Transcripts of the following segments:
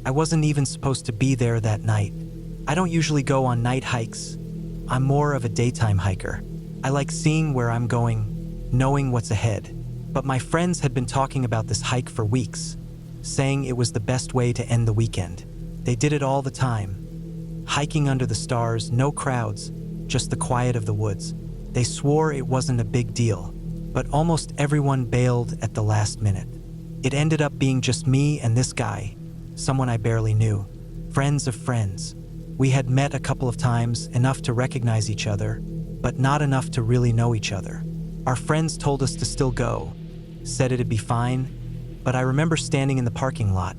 I wasn't even supposed to be there that night. I don't usually go on night hikes. I'm more of a daytime hiker. I like seeing where I'm going, knowing what's ahead. But my friends had been talking about this hike for weeks, saying it was the best way to end the weekend. They did it all the time. Hiking under the stars, no crowds, just the quiet of the woods. They swore it wasn't a big deal, but almost everyone bailed at the last minute. It ended up being just me and this guy, someone I barely knew, friends of friends. We had met a couple of times, enough to recognize each other, but not enough to really know each other. Our friends told us to still go, said it'd be fine, but I remember standing in the parking lot,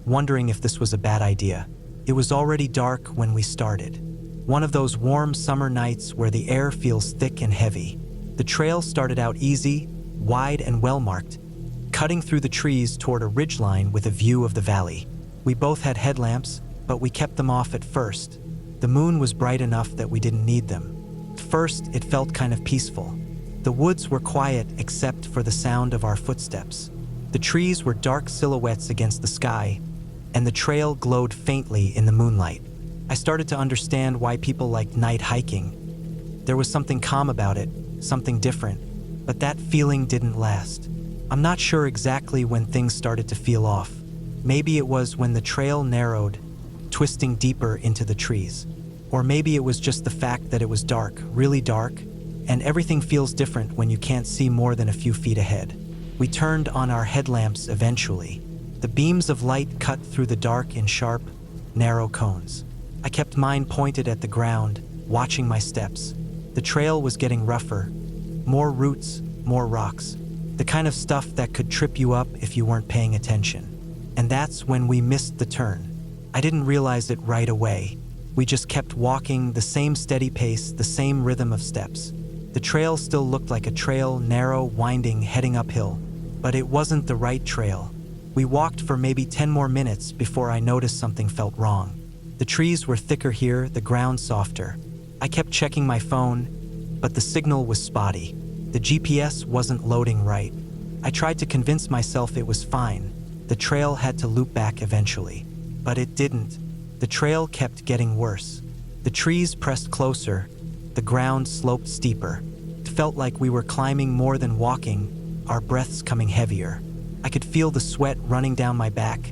wondering if this was a bad idea. It was already dark when we started. One of those warm summer nights where the air feels thick and heavy. The trail started out easy, wide and well-marked, cutting through the trees toward a ridgeline with a view of the valley. We both had headlamps, but we kept them off at first. The moon was bright enough that we didn't need them. At first, it felt kind of peaceful. The woods were quiet except for the sound of our footsteps. The trees were dark silhouettes against the sky, and the trail glowed faintly in the moonlight. I started to understand why people like night hiking. There was something calm about it, something different, but that feeling didn't last. I'm not sure exactly when things started to feel off. Maybe it was when the trail narrowed, twisting deeper into the trees. Or maybe it was just the fact that it was dark, really dark, and everything feels different when you can't see more than a few feet ahead. We turned on our headlamps eventually. The beams of light cut through the dark in sharp, narrow cones. I kept mine pointed at the ground, watching my steps. The trail was getting rougher. More roots, more rocks. The kind of stuff that could trip you up if you weren't paying attention. And that's when we missed the turn. I didn't realize it right away. We just kept walking, the same steady pace, the same rhythm of steps. The trail still looked like a trail, narrow, winding, heading uphill. But it wasn't the right trail. We walked for maybe 10 more minutes before I noticed something felt wrong. The trees were thicker here, the ground softer. I kept checking my phone, but the signal was spotty. The GPS wasn't loading right. I tried to convince myself it was fine. The trail had to loop back eventually. But it didn't. The trail kept getting worse. The trees pressed closer. The ground sloped steeper. It felt like we were climbing more than walking, our breaths coming heavier. I could feel the sweat running down my back,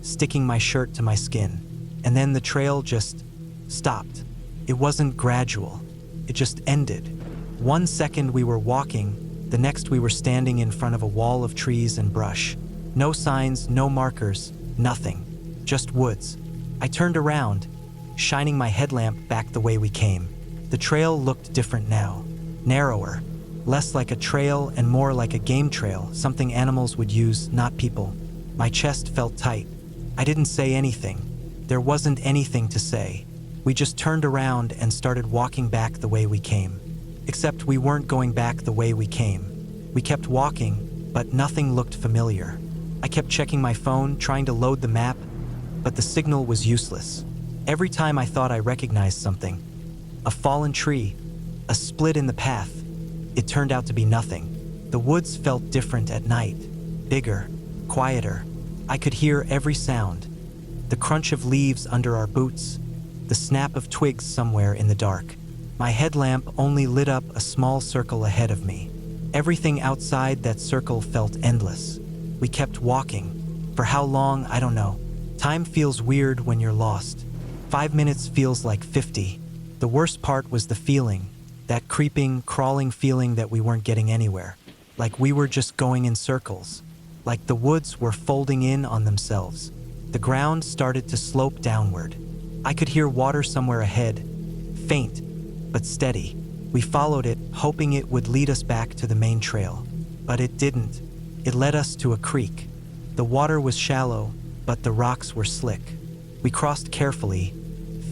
sticking my shirt to my skin. And then the trail just stopped. It wasn't gradual. It just ended. 1 second we were walking, the next we were standing in front of a wall of trees and brush. No signs, no markers, nothing. Just woods. I turned around, shining my headlamp back the way we came. The trail looked different now. Narrower. Less like a trail and more like a game trail, something animals would use, not people. My chest felt tight. I didn't say anything. There wasn't anything to say. We just turned around and started walking back the way we came. Except we weren't going back the way we came. We kept walking, but nothing looked familiar. I kept checking my phone, trying to load the map, but the signal was useless. Every time I thought I recognized something, a fallen tree, a split in the path, it turned out to be nothing. The woods felt different at night, bigger, quieter. I could hear every sound, the crunch of leaves under our boots, the snap of twigs somewhere in the dark. My headlamp only lit up a small circle ahead of me. Everything outside that circle felt endless. We kept walking. For how long, I don't know. Time feels weird when you're lost. 5 minutes feels like 50. The worst part was the feeling, that creeping, crawling feeling that we weren't getting anywhere. Like we were just going in circles. Like the woods were folding in on themselves. The ground started to slope downward. I could hear water somewhere ahead, faint, but steady. We followed it, hoping it would lead us back to the main trail. But it didn't. It led us to a creek. The water was shallow, but the rocks were slick. We crossed carefully,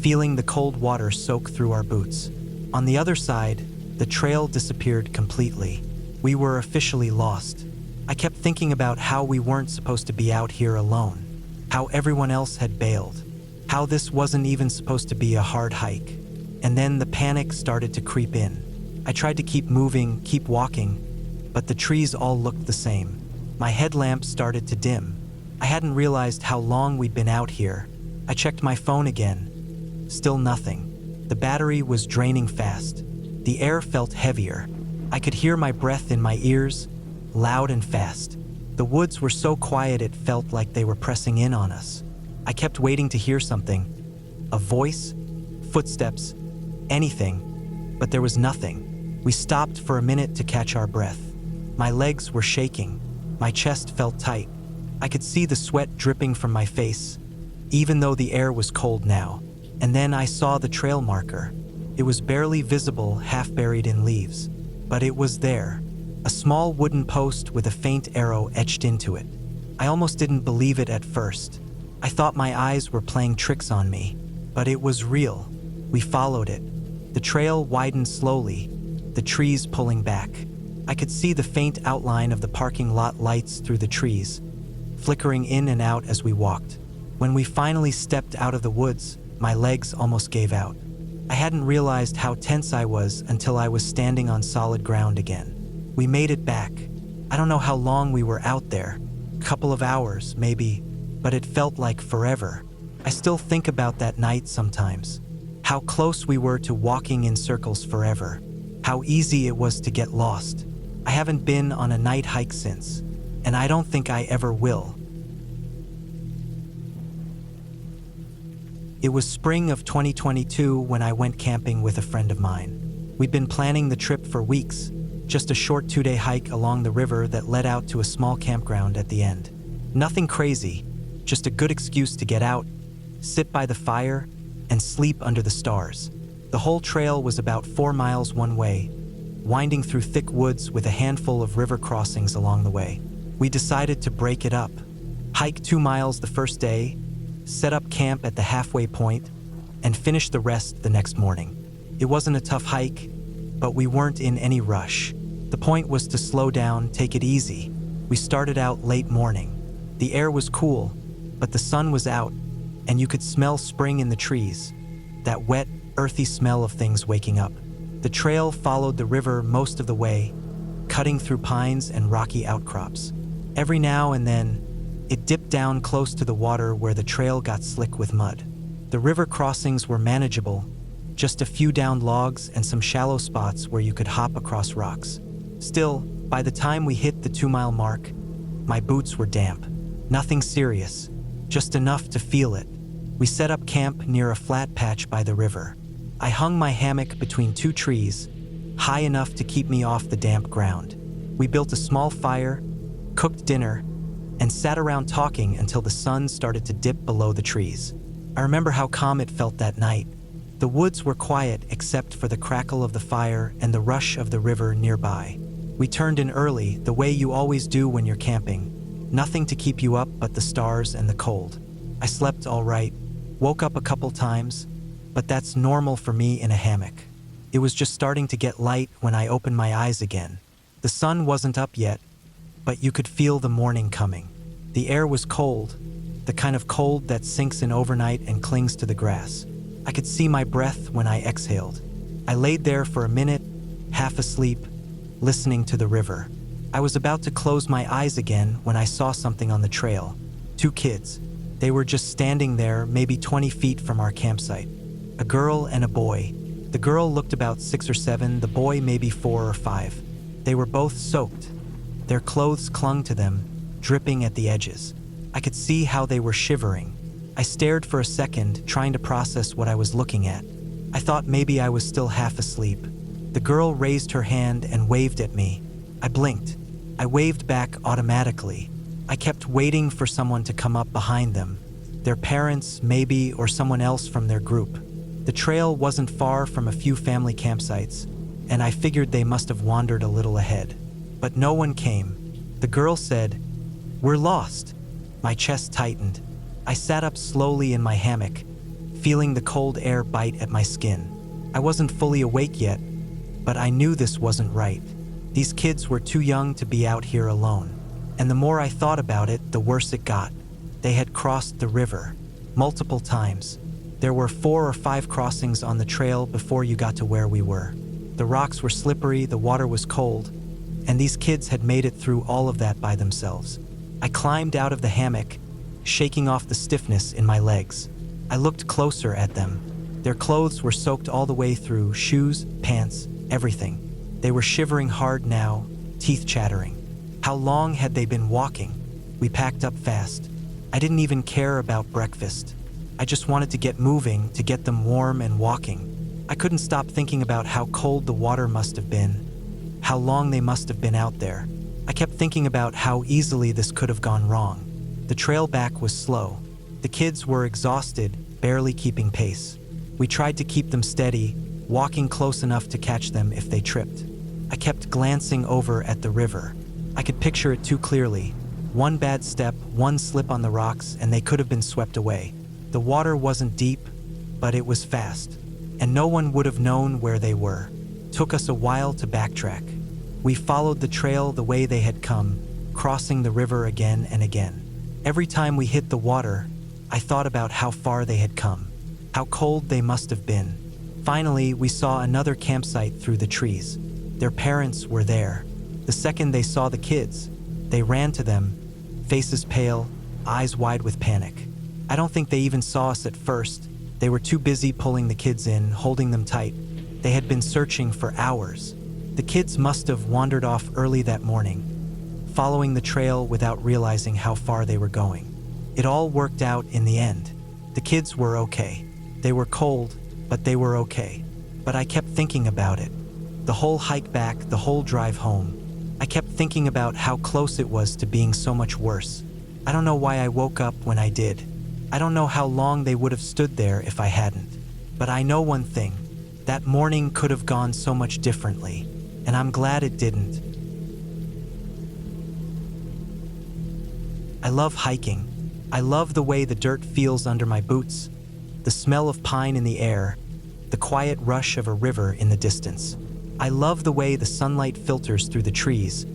feeling the cold water soak through our boots. On the other side, the trail disappeared completely. We were officially lost. I kept thinking about how we weren't supposed to be out here alone, how everyone else had bailed, how this wasn't even supposed to be a hard hike. And then the panic started to creep in. I tried to keep moving, keep walking, but the trees all looked the same. My headlamp started to dim. I hadn't realized how long we'd been out here. I checked my phone again. Still nothing. The battery was draining fast. The air felt heavier. I could hear my breath in my ears, loud and fast. The woods were so quiet it felt like they were pressing in on us. I kept waiting to hear something. A voice, footsteps, anything, but there was nothing. We stopped for a minute to catch our breath. My legs were shaking. My chest felt tight. I could see the sweat dripping from my face, even though the air was cold now. And then I saw the trail marker. It was barely visible, half buried in leaves, but it was there. A small wooden post with a faint arrow etched into it. I almost didn't believe it at first. I thought my eyes were playing tricks on me, but it was real. We followed it. The trail widened slowly, the trees pulling back. I could see the faint outline of the parking lot lights through the trees, flickering in and out as we walked. When we finally stepped out of the woods, my legs almost gave out. I hadn't realized how tense I was until I was standing on solid ground again. We made it back. I don't know how long we were out there. A couple of hours, maybe, but it felt like forever. I still think about that night sometimes. How close we were to walking in circles forever. How easy it was to get lost. I haven't been on a night hike since, and I don't think I ever will. It was spring of 2022 when I went camping with a friend of mine. We'd been planning the trip for weeks, just a short 2-day hike along the river that led out to a small campground at the end. Nothing crazy, just a good excuse to get out, sit by the fire, and sleep under the stars. The whole trail was about 4 miles one way, winding through thick woods with a handful of river crossings along the way. We decided to break it up. Hike 2 miles the first day, set up camp at the halfway point, and finish the rest the next morning. It wasn't a tough hike, but we weren't in any rush. The point was to slow down, take it easy. We started out late morning. The air was cool, but the sun was out, and you could smell spring in the trees, that wet, earthy smell of things waking up. The trail followed the river most of the way, cutting through pines and rocky outcrops. Every now and then, it dipped down close to the water where the trail got slick with mud. The river crossings were manageable, just a few downed logs and some shallow spots where you could hop across rocks. Still, by the time we hit the 2-mile mark, my boots were damp. Nothing serious, just enough to feel it. We set up camp near a flat patch by the river. I hung my hammock between 2 trees, high enough to keep me off the damp ground. We built a small fire, cooked dinner, and sat around talking until the sun started to dip below the trees. I remember how calm it felt that night. The woods were quiet except for the crackle of the fire and the rush of the river nearby. We turned in early, the way you always do when you're camping. Nothing to keep you up but the stars and the cold. I slept all right, woke up a couple times, but that's normal for me in a hammock. It was just starting to get light when I opened my eyes again. The sun wasn't up yet, but you could feel the morning coming. The air was cold, the kind of cold that sinks in overnight and clings to the grass. I could see my breath when I exhaled. I laid there for a minute, half asleep, listening to the river. I was about to close my eyes again when I saw something on the trail. 2 kids. They were just standing there, maybe 20 feet from our campsite. A girl and a boy. The girl looked about 6 or 7, the boy maybe 4 or 5. They were both soaked. Their clothes clung to them, dripping at the edges. I could see how they were shivering. I stared for a second, trying to process what I was looking at. I thought maybe I was still half asleep. The girl raised her hand and waved at me. I blinked. I waved back automatically. I kept waiting for someone to come up behind them. Their parents, maybe, or someone else from their group. The trail wasn't far from a few family campsites, and I figured they must have wandered a little ahead. But no one came. The girl said, "We're lost." My chest tightened. I sat up slowly in my hammock, feeling the cold air bite at my skin. I wasn't fully awake yet, but I knew this wasn't right. These kids were too young to be out here alone. And the more I thought about it, the worse it got. They had crossed the river multiple times. There were 4 or 5 crossings on the trail before you got to where we were. The rocks were slippery, the water was cold, and these kids had made it through all of that by themselves. I climbed out of the hammock, shaking off the stiffness in my legs. I looked closer at them. Their clothes were soaked all the way through, shoes, pants, everything. They were shivering hard now, teeth chattering. How long had they been walking? We packed up fast. I didn't even care about breakfast. I just wanted to get moving, to get them warm and walking. I couldn't stop thinking about how cold the water must have been, how long they must have been out there. I kept thinking about how easily this could have gone wrong. The trail back was slow. The kids were exhausted, barely keeping pace. We tried to keep them steady, walking close enough to catch them if they tripped. I kept glancing over at the river. I could picture it too clearly. One bad step, one slip on the rocks, and they could have been swept away. The water wasn't deep, but it was fast, and no one would have known where they were. Took us a while to backtrack. We followed the trail the way they had come, crossing the river again and again. Every time we hit the water, I thought about how far they had come, how cold they must have been. Finally, we saw another campsite through the trees. Their parents were there. The second they saw the kids, they ran to them, faces pale, eyes wide with panic. I don't think they even saw us at first. They were too busy pulling the kids in, holding them tight. They had been searching for hours. The kids must have wandered off early that morning, following the trail without realizing how far they were going. It all worked out in the end. The kids were okay. They were cold, but they were okay. But I kept thinking about it. The whole hike back, the whole drive home. I kept thinking about how close it was to being so much worse. I don't know why I woke up when I did. I don't know how long they would have stood there if I hadn't. But I know one thing. That morning could have gone so much differently, and I'm glad it didn't. I love hiking. I love the way the dirt feels under my boots, the smell of pine in the air, the quiet rush of a river in the distance. I love the way the sunlight filters through the trees,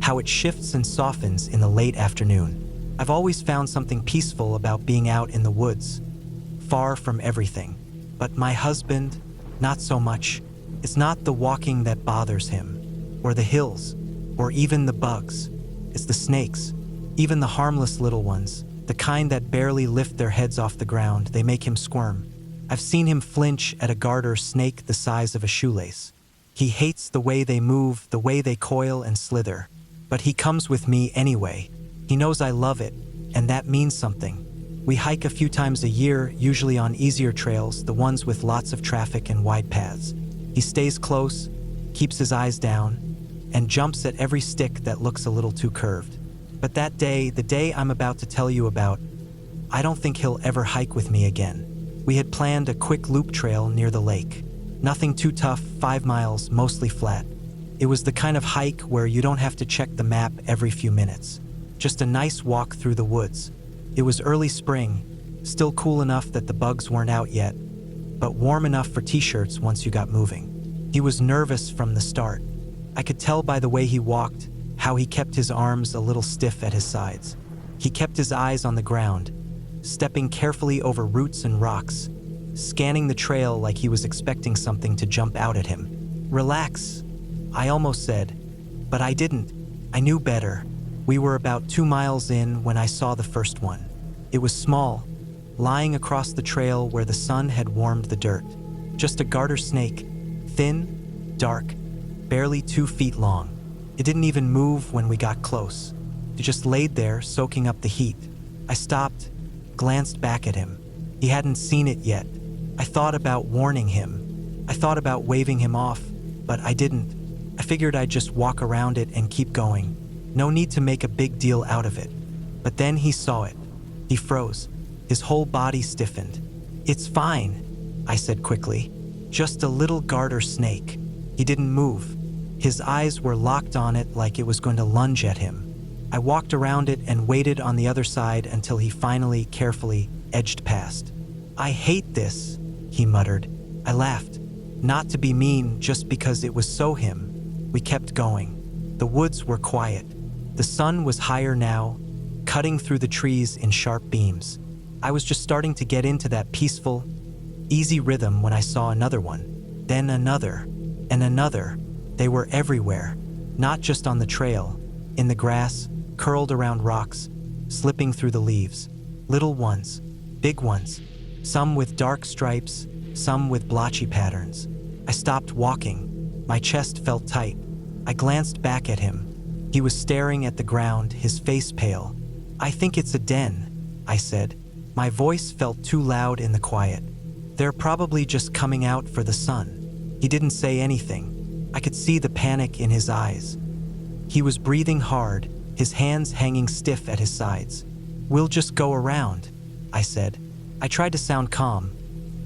how it shifts and softens in the late afternoon. I've always found something peaceful about being out in the woods, far from everything. But my husband, not so much. It's not the walking that bothers him, or the hills, or even the bugs. It's the snakes, even the harmless little ones, the kind that barely lift their heads off the ground. They make him squirm. I've seen him flinch at a garter snake the size of a shoelace. He hates the way they move, the way they coil and slither. But he comes with me anyway. He knows I love it, and that means something. We hike a few times a year, usually on easier trails, the ones with lots of traffic and wide paths. He stays close, keeps his eyes down, and jumps at every stick that looks a little too curved. But that day, the day I'm about to tell you about, I don't think he'll ever hike with me again. We had planned a quick loop trail near the lake. Nothing too tough, 5 miles, mostly flat. It was the kind of hike where you don't have to check the map every few minutes. Just a nice walk through the woods. It was early spring, still cool enough that the bugs weren't out yet, but warm enough for t-shirts once you got moving. He was nervous from the start. I could tell by the way he walked, how he kept his arms a little stiff at his sides. He kept his eyes on the ground, stepping carefully over roots and rocks, scanning the trail like he was expecting something to jump out at him. Relax, I almost said, but I didn't. I knew better. We were about 2 miles in when I saw the first one. It was small, lying across the trail where the sun had warmed the dirt. Just a garter snake, thin, dark, barely 2 feet long. It didn't even move when we got close. It just laid there, soaking up the heat. I stopped, glanced back at him. He hadn't seen it yet. I thought about warning him. I thought about waving him off, but I didn't. I figured I'd just walk around it and keep going. No need to make a big deal out of it. But then he saw it. He froze. His whole body stiffened. "It's fine," I said quickly. "Just a little garter snake." He didn't move. His eyes were locked on it like it was going to lunge at him. I walked around it and waited on the other side until he finally, carefully, edged past. "I hate this," he muttered. I laughed. Not to be mean, just because it was so him. We kept going. The woods were quiet. The sun was higher now, cutting through the trees in sharp beams. I was just starting to get into that peaceful, easy rhythm when I saw another one. Then another, and another. They were everywhere, not just on the trail, in the grass, curled around rocks, slipping through the leaves. Little ones, big ones, some with dark stripes, some with blotchy patterns. I stopped walking. My chest felt tight. I glanced back at him. He was staring at the ground, his face pale. "I think it's a den," I said. My voice felt too loud in the quiet. "They're probably just coming out for the sun." He didn't say anything. I could see the panic in his eyes. He was breathing hard, his hands hanging stiff at his sides. "We'll just go around," I said. I tried to sound calm,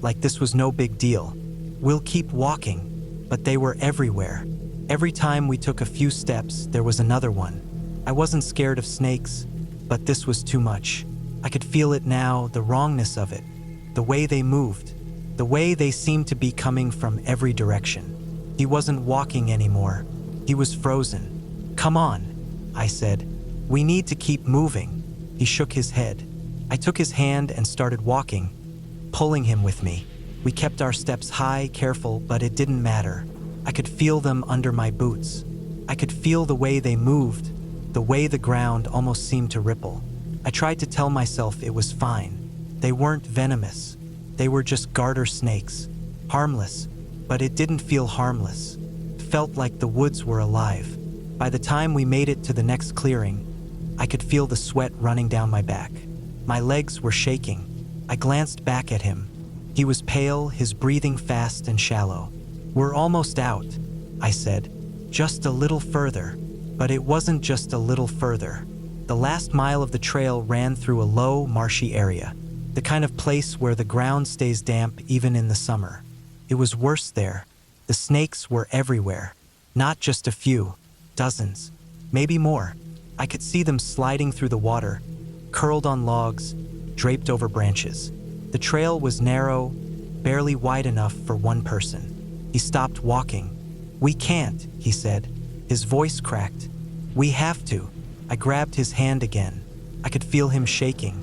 like this was no big deal. "We'll keep walking." But they were everywhere. Every time we took a few steps, there was another one. I wasn't scared of snakes, but this was too much. I could feel it now, the wrongness of it, the way they moved, the way they seemed to be coming from every direction. He wasn't walking anymore. He was frozen. "Come on," I said. "We need to keep moving." He shook his head. I took his hand and started walking, pulling him with me. We kept our steps high, careful, but it didn't matter. I could feel them under my boots. I could feel the way they moved, the way the ground almost seemed to ripple. I tried to tell myself it was fine. They weren't venomous. They were just garter snakes. Harmless, but it didn't feel harmless. It felt like the woods were alive. By the time we made it to the next clearing, I could feel the sweat running down my back. My legs were shaking. I glanced back at him. He was pale, his breathing fast and shallow. "We're almost out," I said. "Just a little further." But it wasn't just a little further. The last mile of the trail ran through a low, marshy area, the kind of place where the ground stays damp even in the summer. It was worse there. The snakes were everywhere. Not just a few, dozens, maybe more. I could see them sliding through the water, curled on logs, draped over branches. The trail was narrow, barely wide enough for one person. He stopped walking. "We can't," he said. His voice cracked. "We have to." I grabbed his hand again. I could feel him shaking.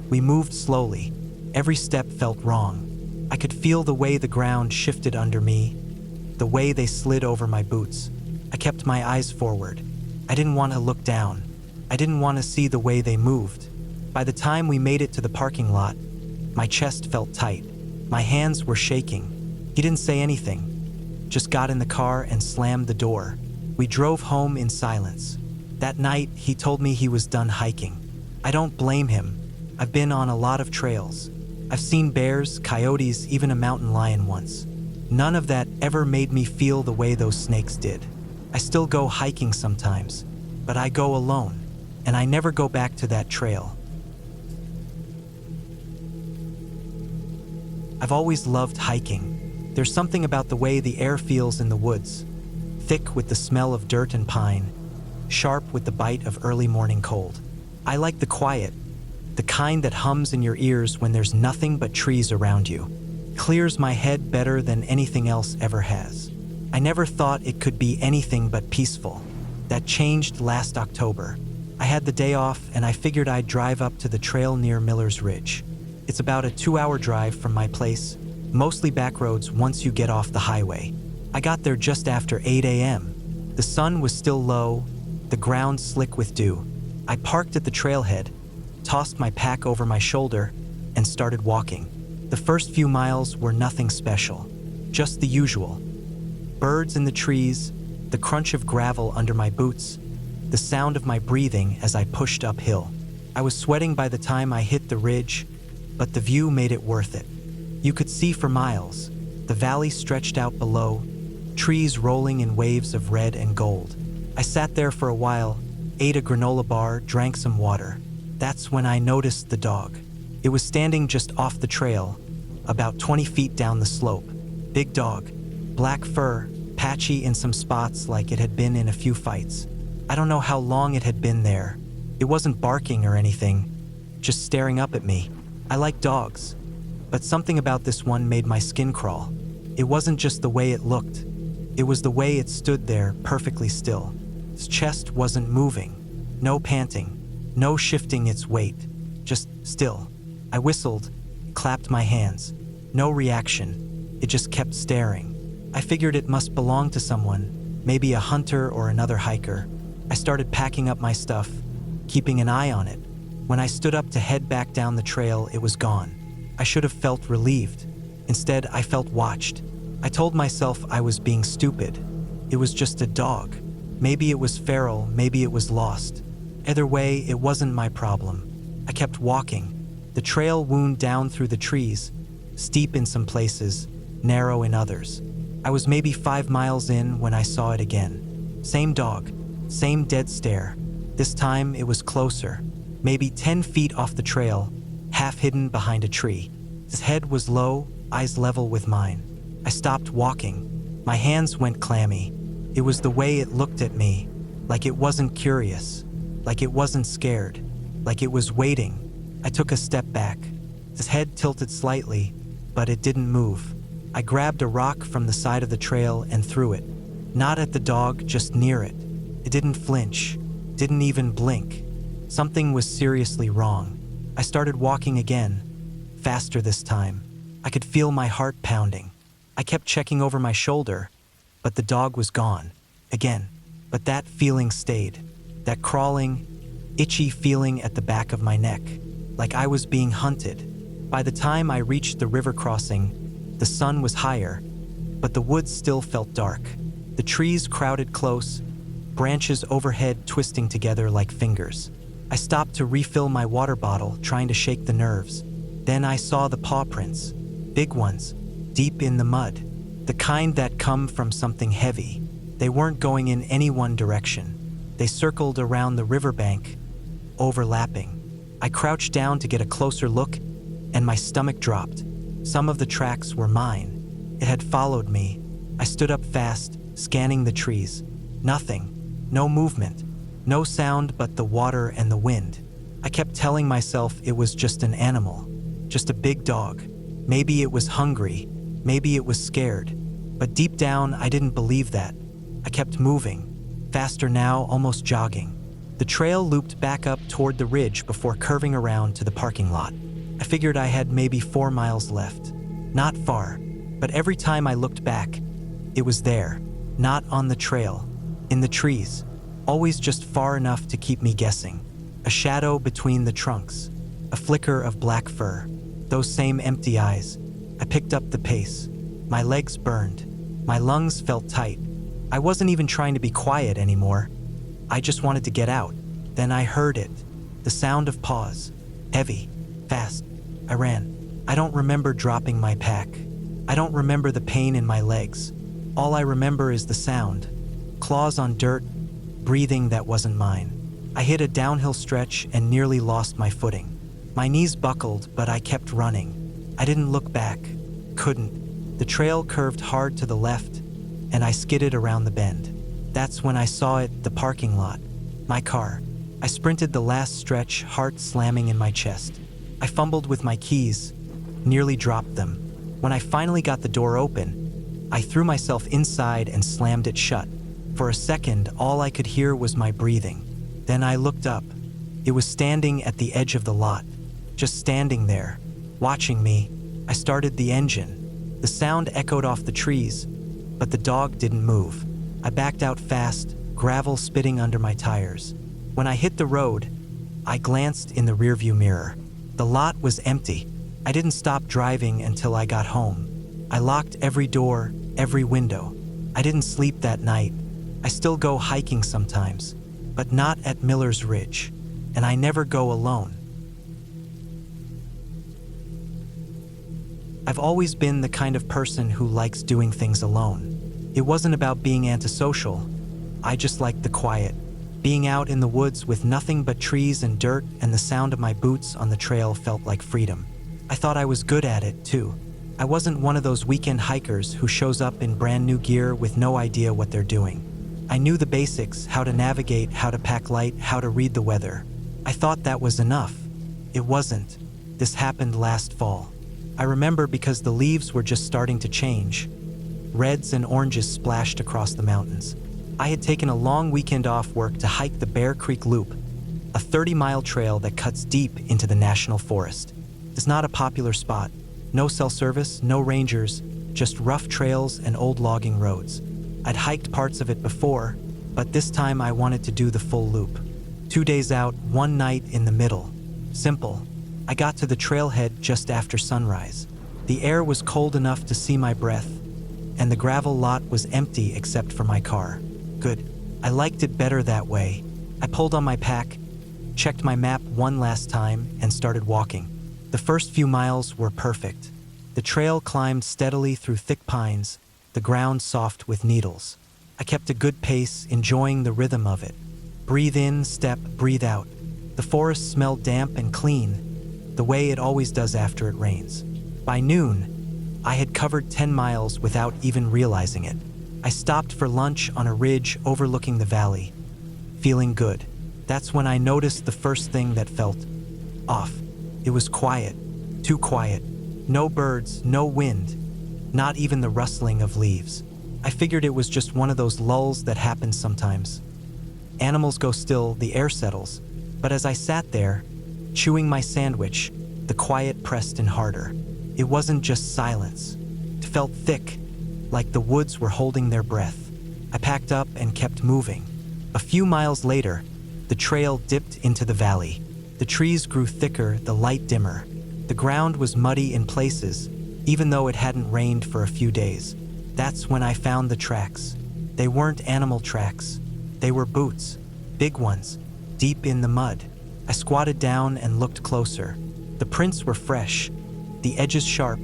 We moved slowly. Every step felt wrong. I could feel the way the ground shifted under me, the way they slid over my boots. I kept my eyes forward. I didn't want to look down. I didn't want to see the way they moved. By the time we made it to the parking lot, my chest felt tight. My hands were shaking. He didn't say anything, just got in the car and slammed the door. We drove home in silence. That night, he told me he was done hiking. I don't blame him. I've been on a lot of trails. I've seen bears, coyotes, even a mountain lion once. None of that ever made me feel the way those snakes did. I still go hiking sometimes, but I go alone, and I never go back to that trail. I've always loved hiking. There's something about the way the air feels in the woods, thick with the smell of dirt and pine, sharp with the bite of early morning cold. I like the quiet, the kind that hums in your ears when there's nothing but trees around you. Clears my head better than anything else ever has. I never thought it could be anything but peaceful. That changed last October. I had the day off and I figured I'd drive up to the trail near Miller's Ridge. It's about a 2-hour drive from my place, mostly back roads once you get off the highway. I got there just after 8 a.m. The sun was still low, the ground slick with dew. I parked at the trailhead, tossed my pack over my shoulder, and started walking. The first few miles were nothing special, just the usual. Birds in the trees, the crunch of gravel under my boots, the sound of my breathing as I pushed uphill. I was sweating by the time I hit the ridge, but the view made it worth it. You could see for miles. The valley stretched out below, trees rolling in waves of red and gold. I sat there for a while, ate a granola bar, drank some water. That's when I noticed the dog. It was standing just off the trail, about 20 feet down the slope. Big dog, black fur, patchy in some spots like it had been in a few fights. I don't know how long it had been there. It wasn't barking or anything, just staring up at me. I like dogs, but something about this one made my skin crawl. It wasn't just the way it looked. It was the way it stood there, perfectly still. Its chest wasn't moving, no panting, no shifting its weight, just still. I whistled, clapped my hands. No reaction. It just kept staring. I figured it must belong to someone, maybe a hunter or another hiker. I started packing up my stuff, keeping an eye on it. When I stood up to head back down the trail, it was gone. I should have felt relieved. Instead, I felt watched. I told myself I was being stupid. It was just a dog. Maybe it was feral, maybe it was lost. Either way, it wasn't my problem. I kept walking. The trail wound down through the trees, steep in some places, narrow in others. I was maybe 5 miles in when I saw it again. Same dog, same dead stare. This time it was closer, maybe 10 feet off the trail, half hidden behind a tree. His head was low, eyes level with mine. I stopped walking. My hands went clammy. It was the way it looked at me, like it wasn't curious, like it wasn't scared, like it was waiting. I took a step back. His head tilted slightly, but it didn't move. I grabbed a rock from the side of the trail and threw it. Not at the dog, just near it. It didn't flinch, didn't even blink. Something was seriously wrong. I started walking again, faster this time. I could feel my heart pounding. I kept checking over my shoulder, but the dog was gone. Again. But that feeling stayed. That crawling, itchy feeling at the back of my neck, like I was being hunted. By the time I reached the river crossing, the sun was higher, but the woods still felt dark. The trees crowded close, branches overhead twisting together like fingers. I stopped to refill my water bottle, trying to shake the nerves. Then I saw the paw prints, big ones, deep in the mud, the kind that come from something heavy. They weren't going in any one direction. They circled around the riverbank, overlapping. I crouched down to get a closer look, and my stomach dropped. Some of the tracks were mine. It had followed me. I stood up fast, scanning the trees. Nothing. No movement. No sound but the water and the wind. I kept telling myself it was just an animal, just a big dog. Maybe it was hungry, maybe it was scared. But deep down, I didn't believe that. I kept moving, faster now, almost jogging. The trail looped back up toward the ridge before curving around to the parking lot. I figured I had maybe 4 miles left. Not far, but every time I looked back, it was there, not on the trail, in the trees. Always just far enough to keep me guessing. A shadow between the trunks, a flicker of black fur, those same empty eyes. I picked up the pace. My legs burned. My lungs felt tight. I wasn't even trying to be quiet anymore. I just wanted to get out. Then I heard it, the sound of paws, heavy, fast. I ran. I don't remember dropping my pack. I don't remember the pain in my legs. All I remember is the sound, claws on dirt, breathing that wasn't mine. I hit a downhill stretch and nearly lost my footing. My knees buckled, but I kept running. I didn't look back. Couldn't. The trail curved hard to the left, and I skidded around the bend. That's when I saw it, the parking lot. My car. I sprinted the last stretch, heart slamming in my chest. I fumbled with my keys, nearly dropped them. When I finally got the door open, I threw myself inside and slammed it shut. For a second, all I could hear was my breathing. Then I looked up. It was standing at the edge of the lot, just standing there, watching me. I started the engine. The sound echoed off the trees, but the dog didn't move. I backed out fast, gravel spitting under my tires. When I hit the road, I glanced in the rearview mirror. The lot was empty. I didn't stop driving until I got home. I locked every door, every window. I didn't sleep that night. I still go hiking sometimes, but not at Miller's Ridge, and I never go alone. I've always been the kind of person who likes doing things alone. It wasn't about being antisocial. I just liked the quiet. Being out in the woods with nothing but trees and dirt, and the sound of my boots on the trail felt like freedom. I thought I was good at it, too. I wasn't one of those weekend hikers who shows up in brand new gear with no idea what they're doing. I knew the basics, how to navigate, how to pack light, how to read the weather. I thought that was enough. It wasn't. This happened last fall. I remember because the leaves were just starting to change. Reds and oranges splashed across the mountains. I had taken a long weekend off work to hike the Bear Creek Loop, a 30-mile trail that cuts deep into the national forest. It's not a popular spot. No cell service, no rangers, just rough trails and old logging roads. I'd hiked parts of it before, but this time I wanted to do the full loop. 2 days out, one night in the middle. Simple. I got to the trailhead just after sunrise. The air was cold enough to see my breath, and the gravel lot was empty except for my car. Good. I liked it better that way. I pulled on my pack, checked my map one last time, and started walking. The first few miles were perfect. The trail climbed steadily through thick pines, the ground soft with needles. I kept a good pace, enjoying the rhythm of it. Breathe in, step, breathe out. The forest smelled damp and clean, the way it always does after it rains. By noon, I had covered 10 miles without even realizing it. I stopped for lunch on a ridge overlooking the valley, feeling good. That's when I noticed the first thing that felt off. It was quiet, too quiet. No birds, no wind, not even the rustling of leaves. I figured it was just one of those lulls that happens sometimes. Animals go still, the air settles. But as I sat there, chewing my sandwich, the quiet pressed in harder. It wasn't just silence. It felt thick, like the woods were holding their breath. I packed up and kept moving. A few miles later, the trail dipped into the valley. The trees grew thicker, the light dimmer. The ground was muddy in places, even though it hadn't rained for a few days. That's when I found the tracks. They weren't animal tracks. They were boots, big ones, deep in the mud. I squatted down and looked closer. The prints were fresh, the edges sharp,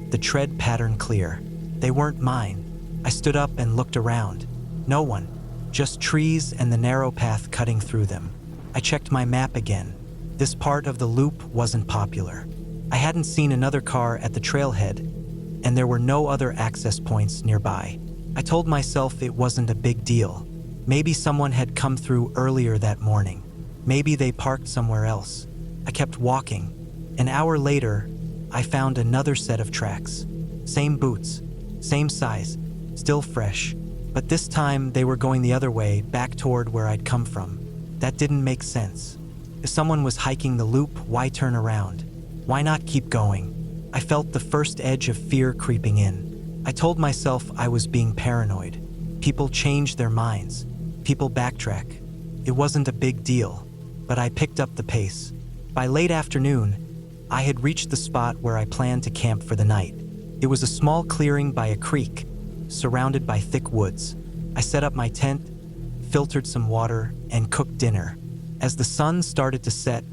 the tread pattern clear. They weren't mine. I stood up and looked around. No one, just trees and the narrow path cutting through them. I checked my map again. This part of the loop wasn't popular. I hadn't seen another car at the trailhead, and there were no other access points nearby. I told myself it wasn't a big deal. Maybe someone had come through earlier that morning. Maybe they parked somewhere else. I kept walking. An hour later, I found another set of tracks. Same boots, same size, still fresh. But this time they were going the other way, back toward where I'd come from. That didn't make sense. If someone was hiking the loop, why turn around? Why not keep going? I felt the first edge of fear creeping in. I told myself I was being paranoid. People change their minds. People backtrack. It wasn't a big deal, but I picked up the pace. By late afternoon, I had reached the spot where I planned to camp for the night. It was a small clearing by a creek, surrounded by thick woods. I set up my tent, filtered some water, and cooked dinner. As the sun started to set,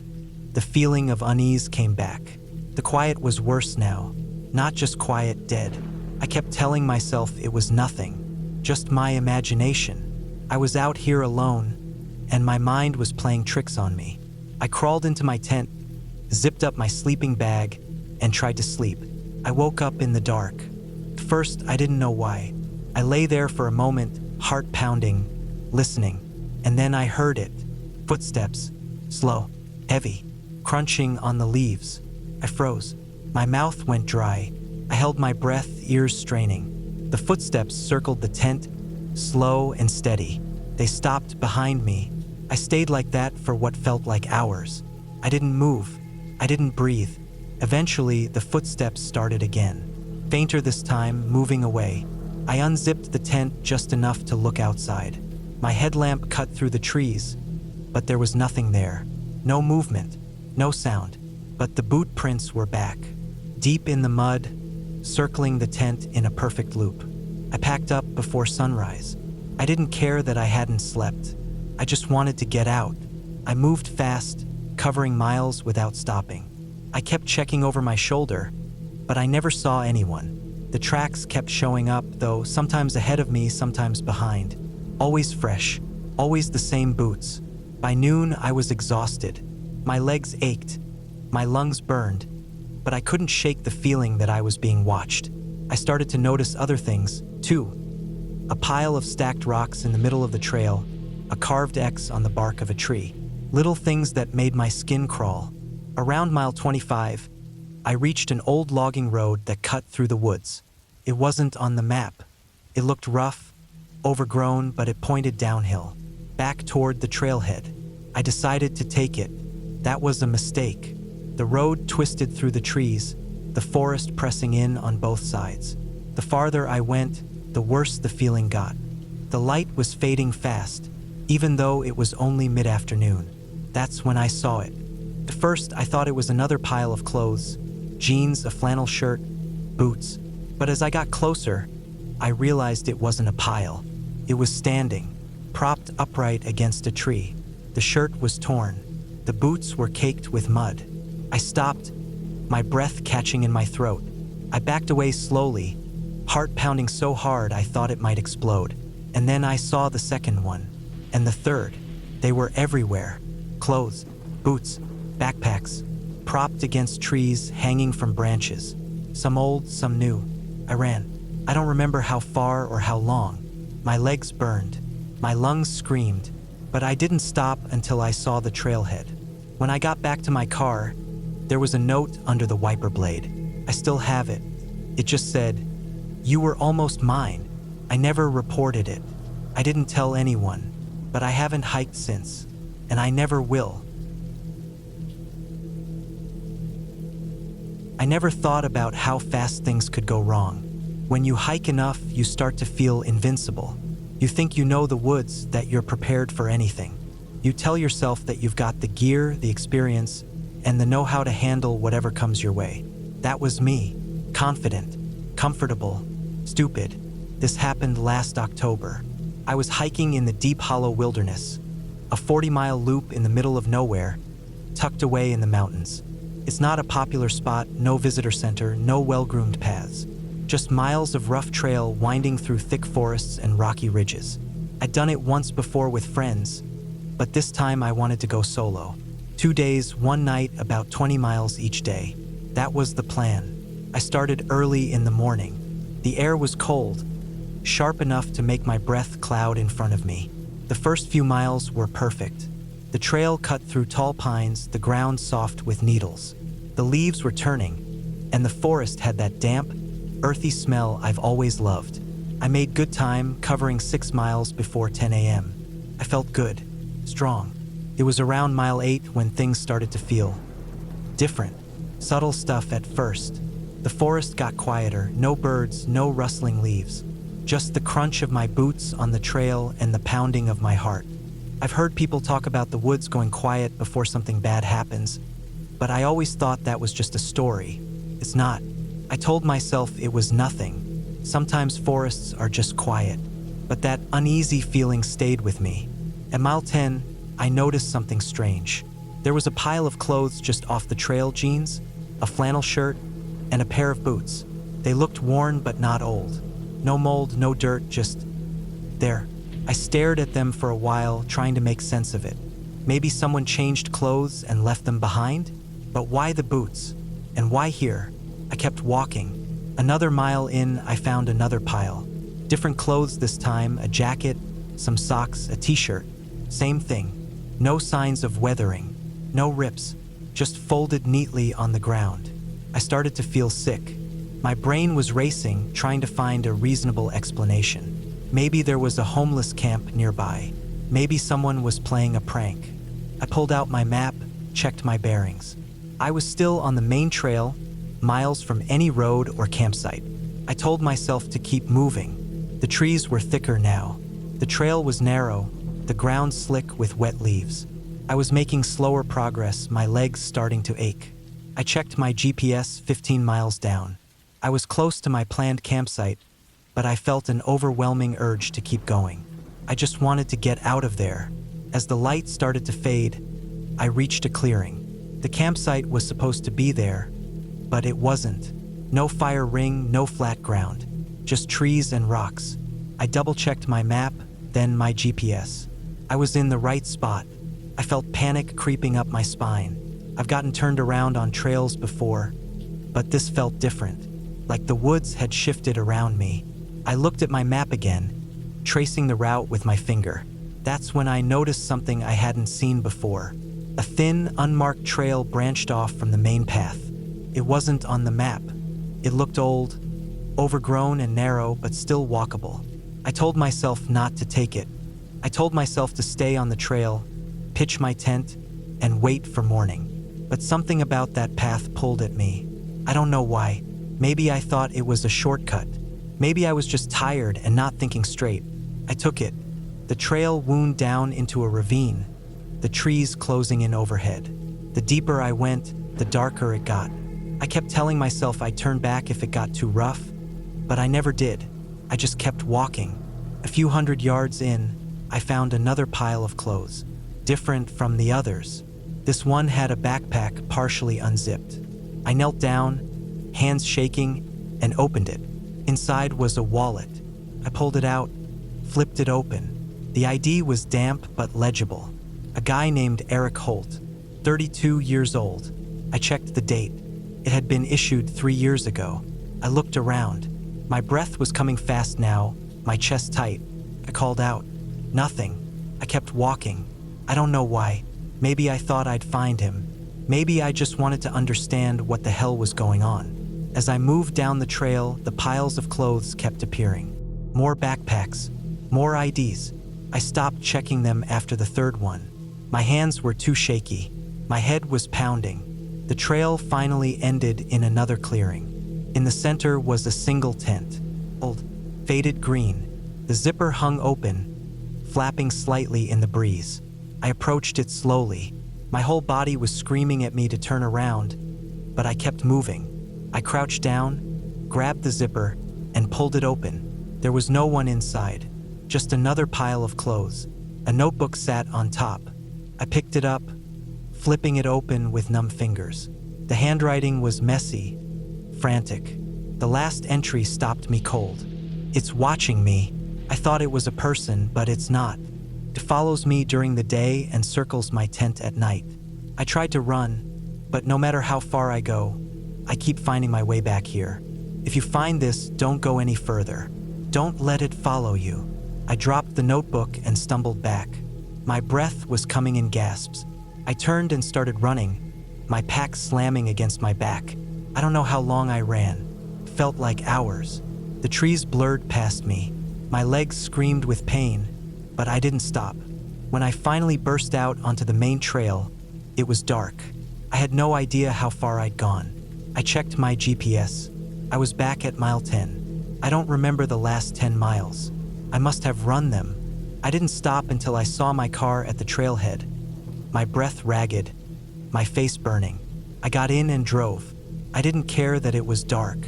the feeling of unease came back. The quiet was worse now, not just quiet, dead. I kept telling myself it was nothing, just my imagination. I was out here alone, and my mind was playing tricks on me. I crawled into my tent, zipped up my sleeping bag, and tried to sleep. I woke up in the dark. At first, I didn't know why. I lay there for a moment, heart pounding, listening, and then I heard it. Footsteps, slow, heavy, crunching on the leaves. I froze. My mouth went dry. I held my breath, ears straining. The footsteps circled the tent, slow and steady. They stopped behind me. I stayed like that for what felt like hours. I didn't move. I didn't breathe. Eventually, the footsteps started again. Fainter this time, moving away. I unzipped the tent just enough to look outside. My headlamp cut through the trees, but there was nothing there. No movement, no sound, but the boot prints were back, deep in the mud, circling the tent in a perfect loop. I packed up before sunrise. I didn't care that I hadn't slept. I just wanted to get out. I moved fast, covering miles without stopping. I kept checking over my shoulder, but I never saw anyone. The tracks kept showing up, though, sometimes ahead of me, sometimes behind. Always fresh, always the same boots. By noon, I was exhausted. My legs ached, my lungs burned, but I couldn't shake the feeling that I was being watched. I started to notice other things, too. A pile of stacked rocks in the middle of the trail, a carved X on the bark of a tree. Little things that made my skin crawl. Around mile 25, I reached an old logging road that cut through the woods. It wasn't on the map. It looked rough, overgrown, but it pointed downhill, back toward the trailhead. I decided to take it. That was a mistake. The road twisted through the trees, the forest pressing in on both sides. The farther I went, the worse the feeling got. The light was fading fast, even though it was only mid-afternoon. That's when I saw it. At first, I thought it was another pile of clothes, jeans, a flannel shirt, boots. But as I got closer, I realized it wasn't a pile. It was standing, propped upright against a tree. The shirt was torn. The boots were caked with mud. I stopped, my breath catching in my throat. I backed away slowly, heart pounding so hard I thought it might explode. And then I saw the second one, and the third. They were everywhere. Clothes, boots, backpacks, propped against trees, hanging from branches. Some old, some new. I ran. I don't remember how far or how long. My legs burned. My lungs screamed. But I didn't stop until I saw the trailhead. When I got back to my car, there was a note under the wiper blade. I still have it. It just said, "You were almost mine." I never reported it. I didn't tell anyone, but I haven't hiked since, and I never will. I never thought about how fast things could go wrong. When you hike enough, you start to feel invincible. You think you know the woods, that you're prepared for anything. You tell yourself that you've got the gear, the experience, and the know-how to handle whatever comes your way. That was me. Confident, comfortable, stupid. This happened last October. I was hiking in the deep hollow wilderness, a 40-mile loop in the middle of nowhere, tucked away in the mountains. It's not a popular spot, no visitor center, no well-groomed paths. Just miles of rough trail winding through thick forests and rocky ridges. I'd done it once before with friends, but this time I wanted to go solo. 2 days, 1 night, about 20 miles each day. That was the plan. I started early in the morning. The air was cold, sharp enough to make my breath cloud in front of me. The first few miles were perfect. The trail cut through tall pines, the ground soft with needles. The leaves were turning, and the forest had that damp, earthy smell I've always loved. I made good time, covering 6 miles before 10 a.m. I felt good, strong. It was around mile 8 when things started to feel different. Subtle stuff at first. The forest got quieter, no birds, no rustling leaves. Just the crunch of my boots on the trail and the pounding of my heart. I've heard people talk about the woods going quiet before something bad happens, but I always thought that was just a story. It's not. I told myself it was nothing. Sometimes forests are just quiet, but that uneasy feeling stayed with me. At mile 10, I noticed something strange. There was a pile of clothes just off the trail, jeans, a flannel shirt, and a pair of boots. They looked worn but not old. No mold, no dirt, just there. I stared at them for a while, trying to make sense of it. Maybe someone changed clothes and left them behind? But why the boots? And why here? I kept walking. Another mile in, I found another pile. Different clothes this time, a jacket, some socks, a t-shirt. Same thing. No signs of weathering. No rips. Just folded neatly on the ground. I started to feel sick. My brain was racing, trying to find a reasonable explanation. Maybe there was a homeless camp nearby. Maybe someone was playing a prank. I pulled out my map, checked my bearings. I was still on the main trail, miles from any road or campsite. I told myself to keep moving. The trees were thicker now. The trail was narrow, the ground slick with wet leaves. I was making slower progress, my legs starting to ache. I checked my GPS 15 miles down. I was close to my planned campsite, but I felt an overwhelming urge to keep going. I just wanted to get out of there. As the light started to fade, I reached a clearing. The campsite was supposed to be there, but it wasn't. No fire ring, no flat ground, just trees and rocks. I double-checked my map, then my GPS. I was in the right spot. I felt panic creeping up my spine. I've gotten turned around on trails before, but this felt different, like the woods had shifted around me. I looked at my map again, tracing the route with my finger. That's when I noticed something I hadn't seen before. A thin, unmarked trail branched off from the main path. It wasn't on the map. It looked old, overgrown and narrow, but still walkable. I told myself not to take it. I told myself to stay on the trail, pitch my tent, and wait for morning. But something about that path pulled at me. I don't know why. Maybe I thought it was a shortcut. Maybe I was just tired and not thinking straight. I took it. The trail wound down into a ravine, the trees closing in overhead. The deeper I went, the darker it got. I kept telling myself I'd turn back if it got too rough, but I never did. I just kept walking. A few hundred yards in, I found another pile of clothes, different from the others. This one had a backpack partially unzipped. I knelt down, hands shaking, and opened it. Inside was a wallet. I pulled it out, flipped it open. The ID was damp but legible. A guy named Eric Holt, 32 years old. I checked the date. It had been issued 3 years ago. I looked around. My breath was coming fast now, my chest tight. I called out. Nothing. I kept walking. I don't know why. Maybe I thought I'd find him. Maybe I just wanted to understand what the hell was going on. As I moved down the trail, the piles of clothes kept appearing. More backpacks, more IDs. I stopped checking them after the third one. My hands were too shaky. My head was pounding. The trail finally ended in another clearing. In the center was a single tent, old, faded green. The zipper hung open, flapping slightly in the breeze. I approached it slowly. My whole body was screaming at me to turn around, but I kept moving. I crouched down, grabbed the zipper, and pulled it open. There was no one inside, just another pile of clothes. A notebook sat on top. I picked it up, flipping it open with numb fingers. The handwriting was messy, frantic. The last entry stopped me cold. It's watching me. I thought it was a person, but it's not. It follows me during the day and circles my tent at night. I tried to run, but no matter how far I go, I keep finding my way back here. If you find this, don't go any further. Don't let it follow you. I dropped the notebook and stumbled back. My breath was coming in gasps. I turned and started running, my pack slamming against my back. I don't know how long I ran. It felt like hours. The trees blurred past me. My legs screamed with pain, but I didn't stop. When I finally burst out onto the main trail, it was dark. I had no idea how far I'd gone. I checked my GPS. I was back at mile 10. I don't remember the last 10 miles. I must have run them. I didn't stop until I saw my car at the trailhead. My breath ragged, my face burning. I got in and drove. I didn't care that it was dark.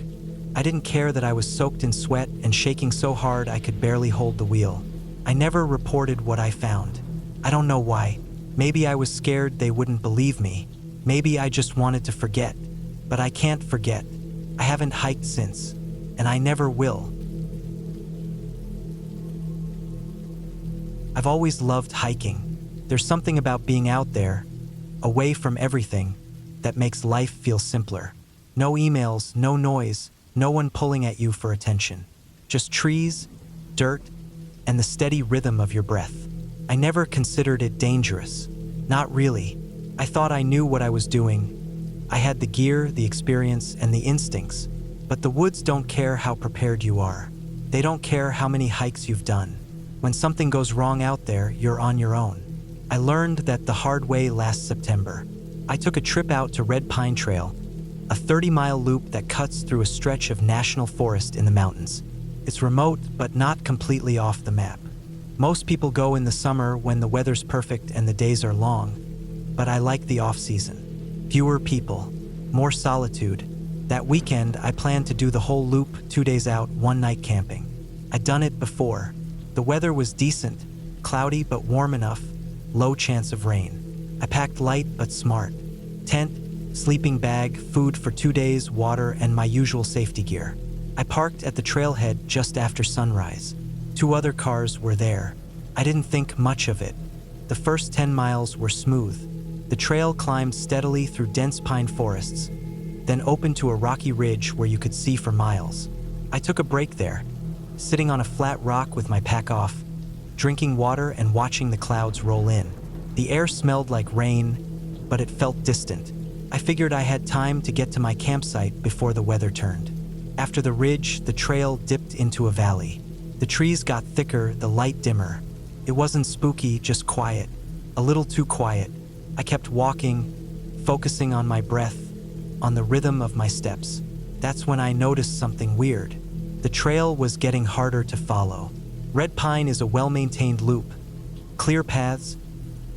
I didn't care that I was soaked in sweat and shaking so hard I could barely hold the wheel. I never reported what I found. I don't know why. Maybe I was scared they wouldn't believe me. Maybe I just wanted to forget. But I can't forget. I haven't hiked since, and I never will. I've always loved hiking. There's something about being out there, away from everything, that makes life feel simpler. No emails, no noise, no one pulling at you for attention. Just trees, dirt, and the steady rhythm of your breath. I never considered it dangerous. Not really. I thought I knew what I was doing. I had the gear, the experience, and the instincts. But the woods don't care how prepared you are. They don't care how many hikes you've done. When something goes wrong out there, you're on your own. I learned that the hard way last September. I took a trip out to Red Pine Trail, a 30-mile loop that cuts through a stretch of national forest in the mountains. It's remote, but not completely off the map. Most people go in the summer when the weather's perfect and the days are long, but I like the off-season. Fewer people, more solitude. That weekend, I planned to do the whole loop, 2 days out, 1 night camping. I'd done it before. The weather was decent, cloudy but warm enough, low chance of rain. I packed light but smart. Tent, sleeping bag, food for 2 days, water, and my usual safety gear. I parked at the trailhead just after sunrise. 2 other cars were there. I didn't think much of it. The first 10 miles were smooth. The trail climbed steadily through dense pine forests, then opened to a rocky ridge where you could see for miles. I took a break there, sitting on a flat rock with my pack off, drinking water and watching the clouds roll in. The air smelled like rain, but it felt distant. I figured I had time to get to my campsite before the weather turned. After the ridge, the trail dipped into a valley. The trees got thicker, the light dimmer. It wasn't spooky, just quiet. A little too quiet. I kept walking, focusing on my breath, on the rhythm of my steps. That's when I noticed something weird. The trail was getting harder to follow. Red Pine is a well-maintained loop. Clear paths,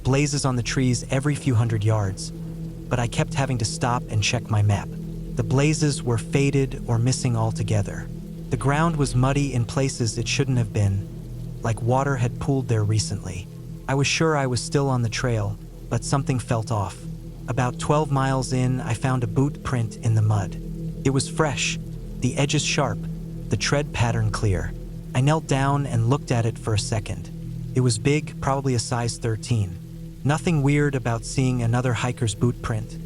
blazes on the trees every few hundred yards. but I kept having to stop and check my map. The blazes were faded or missing altogether. The ground was muddy in places it shouldn't have been, like water had pooled there recently. I was sure I was still on the trail, but something felt off. About 12 miles in, I found a boot print in the mud. It was fresh, the edges sharp, the tread pattern clear. I knelt down and looked at it for a second. It was big, probably a size 13. Nothing weird about seeing another hiker's boot print,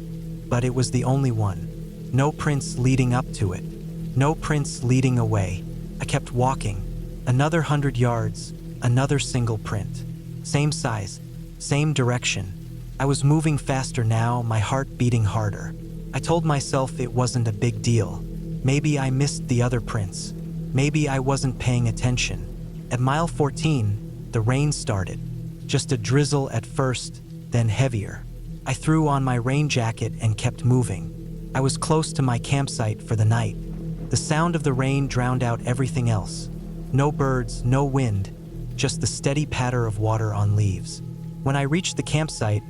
but it was the only one. No prints leading up to it. No prints leading away. I kept walking. Another 100 yards, another single print. Same size, same direction. I was moving faster now, my heart beating harder. I told myself it wasn't a big deal. Maybe I missed the other prints. Maybe I wasn't paying attention. At mile 14, the rain started. Just a drizzle at first, then heavier. I threw on my rain jacket and kept moving. I was close to my campsite for the night. The sound of the rain drowned out everything else. No birds, no wind, just the steady patter of water on leaves. When I reached the campsite,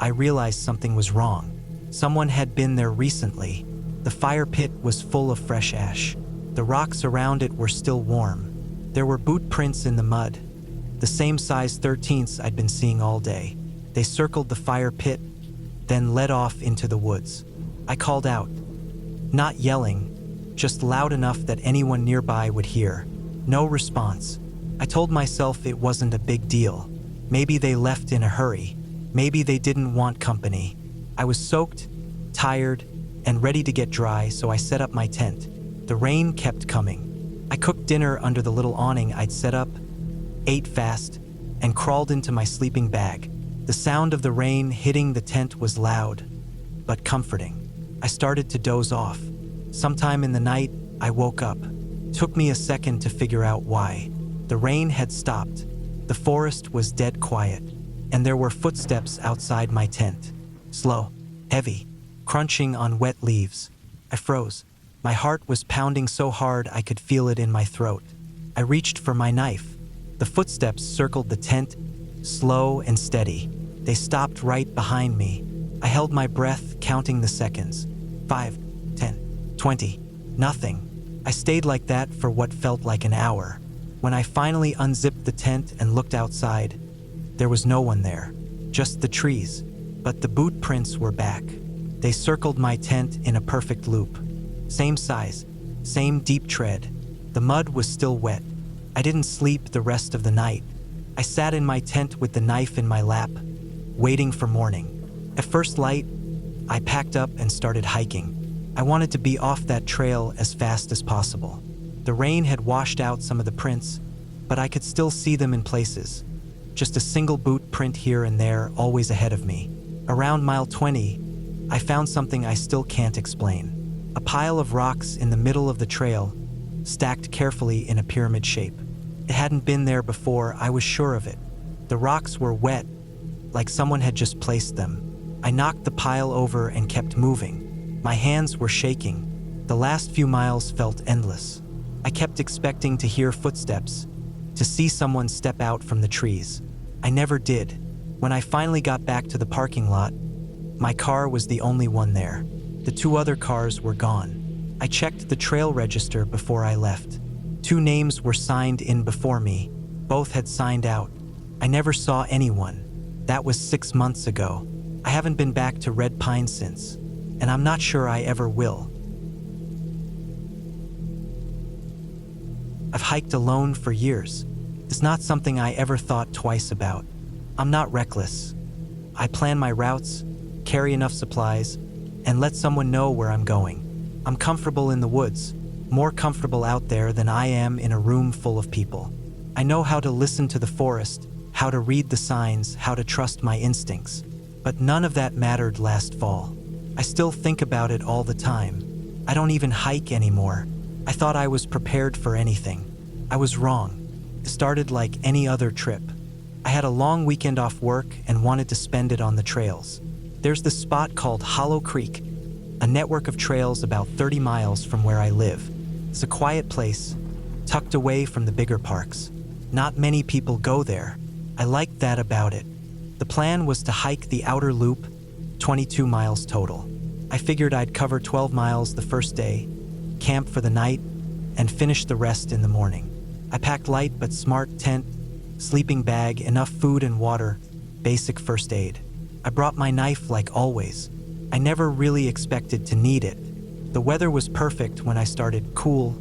I realized something was wrong. Someone had been there recently. The fire pit was full of fresh ash. The rocks around it were still warm. There were boot prints in the mud, the same size 13ths I'd been seeing all day. They circled the fire pit, then led off into the woods. I called out, not yelling, just loud enough that anyone nearby would hear. No response. I told myself it wasn't a big deal. Maybe they left in a hurry. Maybe they didn't want company. I was soaked, tired, and ready to get dry, so I set up my tent. The rain kept coming. I cooked dinner under the little awning I'd set up, ate fast, and crawled into my sleeping bag. The sound of the rain hitting the tent was loud, but comforting. I started to doze off. Sometime in the night, I woke up. Took me a second to figure out why. The rain had stopped. The forest was dead quiet, and there were footsteps outside my tent. Slow, heavy, crunching on wet leaves. I froze. My heart was pounding so hard I could feel it in my throat. I reached for my knife. The footsteps circled the tent, slow and steady. They stopped right behind me. I held my breath, counting the seconds. 5, 10, 20. Nothing. I stayed like that for what felt like an hour. When I finally unzipped the tent and looked outside, there was no one there, just the trees. But the boot prints were back. They circled my tent in a perfect loop. Same size, same deep tread. The mud was still wet. I didn't sleep the rest of the night. I sat in my tent with the knife in my lap, waiting for morning. At first light, I packed up and started hiking. I wanted to be off that trail as fast as possible. The rain had washed out some of the prints, but I could still see them in places. Just a single boot print here and there, always ahead of me. Around mile 20, I found something I still can't explain. A pile of rocks in the middle of the trail, stacked carefully in a pyramid shape. It hadn't been there before, I was sure of it. The rocks were wet, like someone had just placed them. I knocked the pile over and kept moving. My hands were shaking. The last few miles felt endless. I kept expecting to hear footsteps, to see someone step out from the trees. I never did. When I finally got back to the parking lot, my car was the only one there. The 2 other cars were gone. I checked the trail register before I left. 2 names were signed in before me. Both had signed out. I never saw anyone. That was 6 months ago. I haven't been back to Red Pine since, and I'm not sure I ever will. I've hiked alone for years. It's not something I ever thought twice about. I'm not reckless. I plan my routes, carry enough supplies, and let someone know where I'm going. I'm comfortable in the woods, more comfortable out there than I am in a room full of people. I know how to listen to the forest, how to read the signs, how to trust my instincts. But none of that mattered last fall. I still think about it all the time. I don't even hike anymore. I thought I was prepared for anything. I was wrong. It started like any other trip. I had a long weekend off work and wanted to spend it on the trails. There's this spot called Hollow Creek, a network of trails about 30 miles from where I live. It's a quiet place, tucked away from the bigger parks. Not many people go there. I liked that about it. The plan was to hike the outer loop, 22 miles total. I figured I'd cover 12 miles the first day, camp for the night, and finish the rest in the morning. I packed light but smart tent, sleeping bag, enough food and water, basic first aid. I brought my knife like always. I never really expected to need it. The weather was perfect when I started, cool,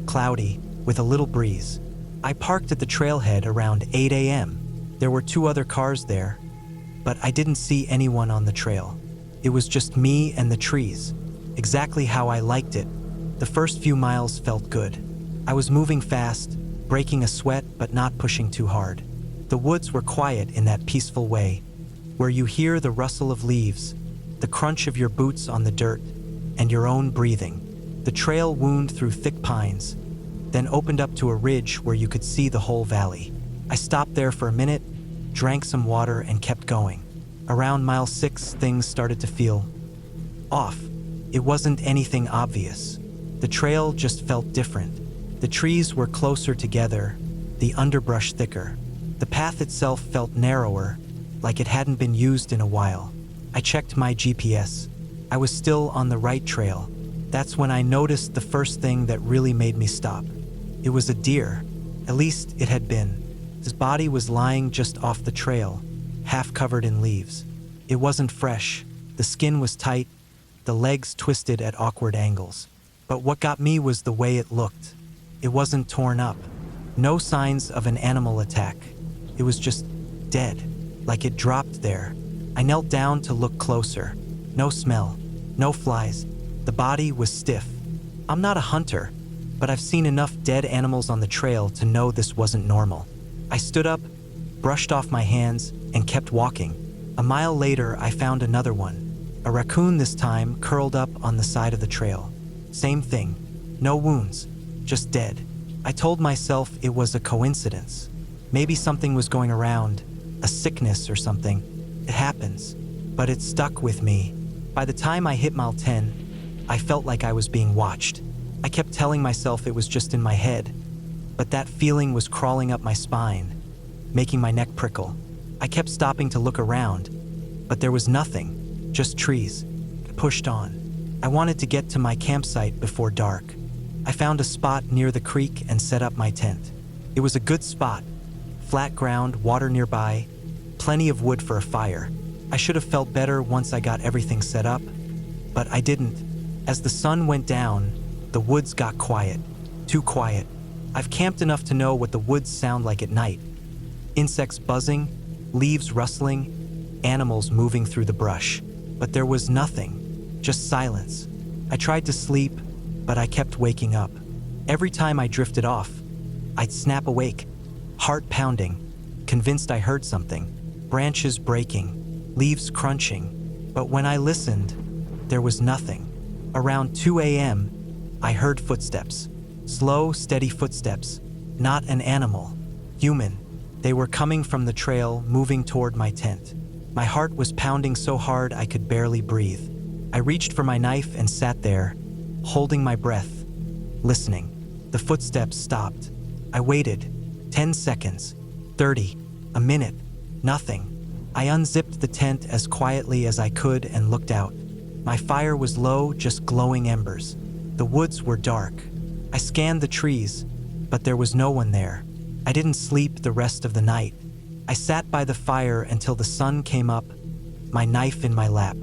cloudy, with a little breeze. I parked at the trailhead around 8 a.m. There were 2 other cars there, but I didn't see anyone on the trail. It was just me and the trees, exactly how I liked it. The first few miles felt good. I was moving fast, breaking a sweat but not pushing too hard. The woods were quiet in that peaceful way, where you hear the rustle of leaves, the crunch of your boots on the dirt, and your own breathing. The trail wound through thick pines, then opened up to a ridge where you could see the whole valley. I stopped there for a minute, drank some water, and kept going. Around mile 6, things started to feel off. It wasn't anything obvious. The trail just felt different. The trees were closer together, the underbrush thicker. The path itself felt narrower, like it hadn't been used in a while. I checked my GPS. I was still on the right trail. That's when I noticed the first thing that really made me stop. It was a deer. At least it had been. His body was lying just off the trail, half covered in leaves. It wasn't fresh. The skin was tight, the legs twisted at awkward angles. But what got me was the way it looked. It wasn't torn up. No signs of an animal attack. It was just dead, like it dropped there. I knelt down to look closer. No smell, no flies. The body was stiff. I'm not a hunter, but I've seen enough dead animals on the trail to know this wasn't normal. I stood up, brushed off my hands, and kept walking. A mile later, I found another one. A raccoon this time, curled up on the side of the trail. Same thing. No wounds, just dead. I told myself it was a coincidence. Maybe something was going around, a sickness or something. It happens, but it stuck with me. By the time I hit mile 10, I felt like I was being watched. I kept telling myself it was just in my head, but that feeling was crawling up my spine, making my neck prickle. I kept stopping to look around, but there was nothing, just trees. I pushed on. I wanted to get to my campsite before dark. I found a spot near the creek and set up my tent. It was a good spot. Flat ground, water nearby, plenty of wood for a fire. I should have felt better once I got everything set up, but I didn't. As the sun went down, the woods got quiet. Too quiet. I've camped enough to know what the woods sound like at night. Insects buzzing, leaves rustling, animals moving through the brush. But there was nothing. Just silence. I tried to sleep, but I kept waking up. Every time I drifted off, I'd snap awake, heart pounding, convinced I heard something. Branches breaking, leaves crunching. But when I listened, there was nothing. Around 2 a.m., I heard footsteps. Slow, steady footsteps. Not an animal. Human. They were coming from the trail, moving toward my tent. My heart was pounding so hard I could barely breathe. I reached for my knife and sat there, holding my breath, listening. The footsteps stopped. I waited. 10 seconds. 30. A minute. Nothing. I unzipped the tent as quietly as I could and looked out. My fire was low, just glowing embers. The woods were dark. I scanned the trees, but there was no one there. I didn't sleep the rest of the night. I sat by the fire until the sun came up, my knife in my lap.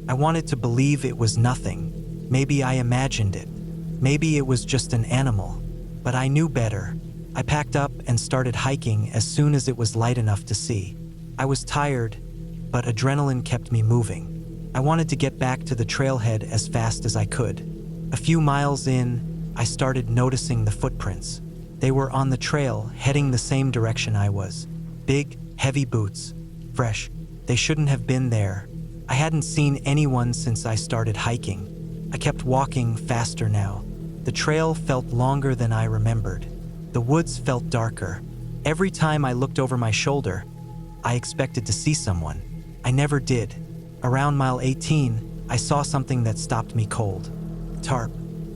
I wanted to believe it was nothing. Maybe I imagined it. Maybe it was just an animal. But I knew better. I packed up and started hiking as soon as it was light enough to see. I was tired, but adrenaline kept me moving. I wanted to get back to the trailhead as fast as I could. A few miles in, I started noticing the footprints. They were on the trail, heading the same direction I was. Big, heavy boots. Fresh. They shouldn't have been there. I hadn't seen anyone since I started hiking. I kept walking faster now. The trail felt longer than I remembered. The woods felt darker. Every time I looked over my shoulder, I expected to see someone. I never did. Around mile 18, I saw something that stopped me cold. Tarp.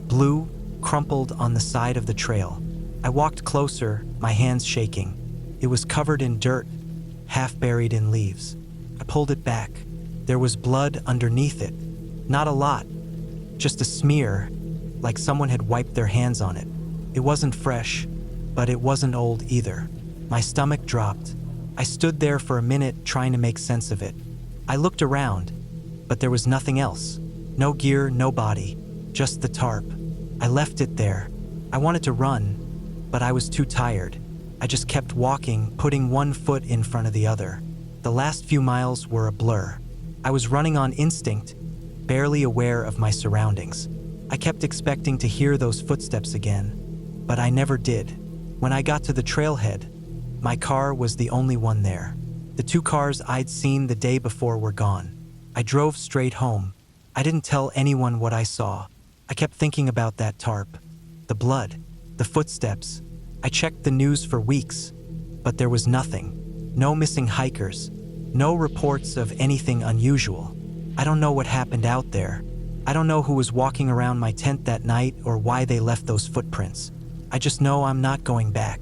Blue, crumpled on the side of the trail. I walked closer, my hands shaking. It was covered in dirt, half buried in leaves. I pulled it back. There was blood underneath it. Not a lot, just a smear, like someone had wiped their hands on it. It wasn't fresh, but it wasn't old either. My stomach dropped. I stood there for a minute trying to make sense of it. I looked around, but there was nothing else. No gear, no body, just the tarp. I left it there. I wanted to run, but I was too tired. I just kept walking, putting one foot in front of the other. The last few miles were a blur. I was running on instinct, barely aware of my surroundings. I kept expecting to hear those footsteps again, but I never did. When I got to the trailhead, my car was the only one there. The 2 cars I'd seen the day before were gone. I drove straight home. I didn't tell anyone what I saw. I kept thinking about that tarp, the blood, the footsteps. I checked the news for weeks, but there was nothing. No missing hikers, no reports of anything unusual. I don't know what happened out there. I don't know who was walking around my tent that night or why they left those footprints. I just know I'm not going back.